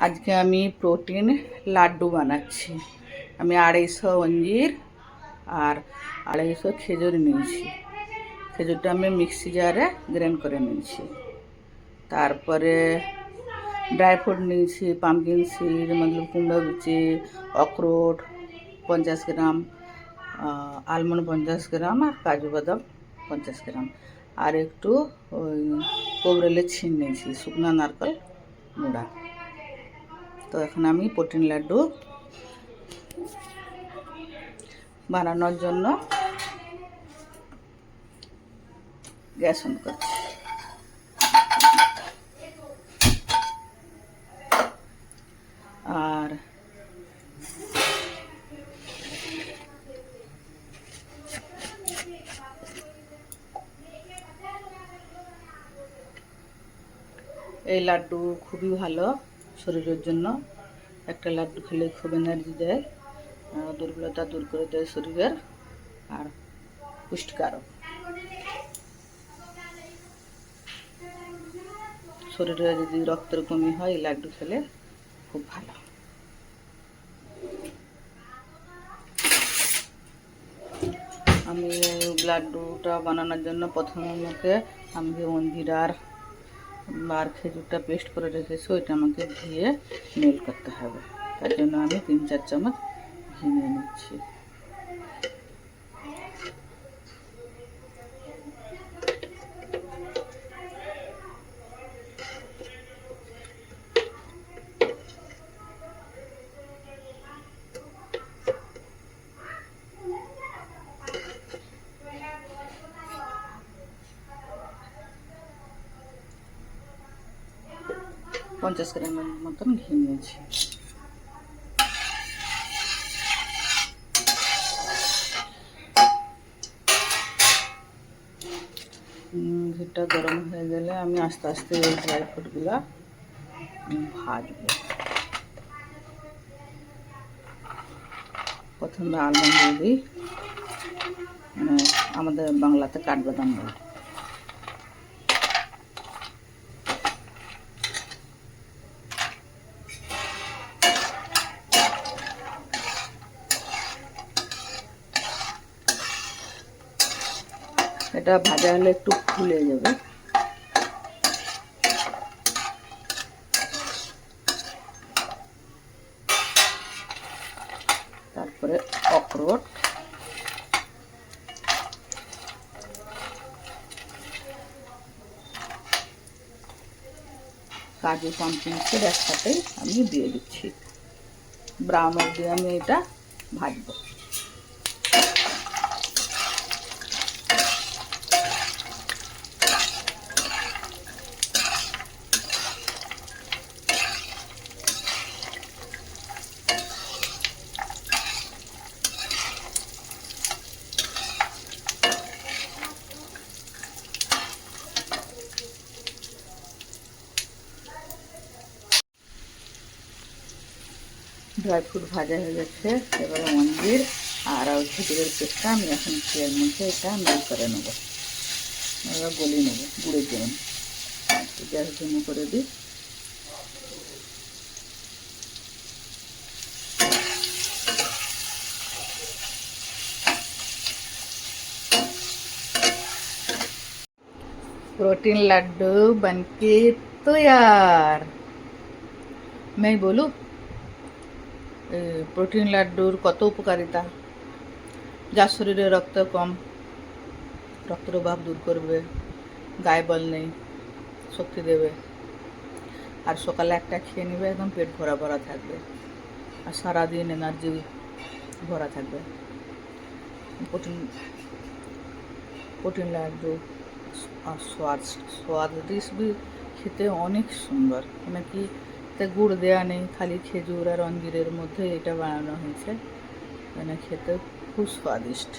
আজকে আমি প্রোটিন লাড্ডু বানাচ্ছি। আমি 250 অঞ্জির আর 250 খেজুর নিয়েছি। খেজুরটা আমি মিক্সি জারে গ্রাইন্ড করে নিয়েছি। তারপরে ড্রাই ফ্রুট নিয়েছি, পামকিন সিড, মতলব কুমড়ো বিচি, অখরোট 50 গ্রাম, আলমন্ড 50 গ্রাম আর কাজু বাদাম 50 গ্রাম, আর একটু ওই কবরেলের ছিন নিয়েছি, শুকনো নারকেল গুঁড়া। তো এখন আমি প্রোটিন লাড্ডু বানানোর জন্য গ্যাস অন করছি। আর এই লাড্ডু খুবই ভালো শরীরের জন্য। একটা লাড্ডু খেলে খুব এনার্জি দেয়, দুর্বলতা দূর করে দেয় শরীরের, আর পুষ্টিকারক। শরীরে যদি রক্তের কমি হয় এই লাড্ডু খেলে খুব ভালো। আমি লাড্ডুটা বানানোর জন্য প্রথমে আমি অঞ্জির আর খেজুরটা পেস্ট করে রেখেছি, ওইটা আমাকে ঘিয়ে মেল করতে হবে। তার জন্য আমি 3-4 চামচ ঘি নিয়ে নিচ্ছি। পঞ্চাশ গ্রামের মতন ঘি নিয়েছি। ঘিটা গরম হয়ে গেলে আমি আস্তে আস্তে এই ড্রাই ফ্রুটগুলো ভাজবো। প্রথমে আলমন্ড দিয়ে দিই, মানে আমাদের বাংলাতে কাঠবাদাম বলে। এটা ভাজা হলে একটু ফুলে যাবে। তারপরে অখরোট, কাজু, পামকিন সিড একসাথে আমি দিয়ে দিচ্ছি। ব্রাউন অবধি আমি এটা ভাজবো। ড্রাই ফ্রুট ভাজা হয়ে গেছে। এবারে অঞ্জির আর খেজুরের পেস্টটা আমি এখন এর মধ্যে এটা মেল করে নেবো, এবার গলিয়ে নেবো গুঁড়ের জন্য। গ্যাস জন্য করে দিই। प्रोटीन लड्डू बनके तैयार। मैं बोलूँ प्रोटीन लड्डूर कत उपकारिता, जा शरीरे रक्त कम, रक्तर अभाव दूर करबे, गाये बल नहीं, शक्ति देवे, और सकाले एक खेये नेबे एकदम पेट भरा भरा थाकबे, और सारा दिन एनार्जी भरा थाकबे। प्रोटीन लड्डू और स्वादिष्ट भी खेते अनेक सुंदर, नाकि गुड़ देया नहीं, खाली खेजूर और अंजीरेर मध्य एटा बानानो हयेछे, खेते खूब स्वादिष्ट।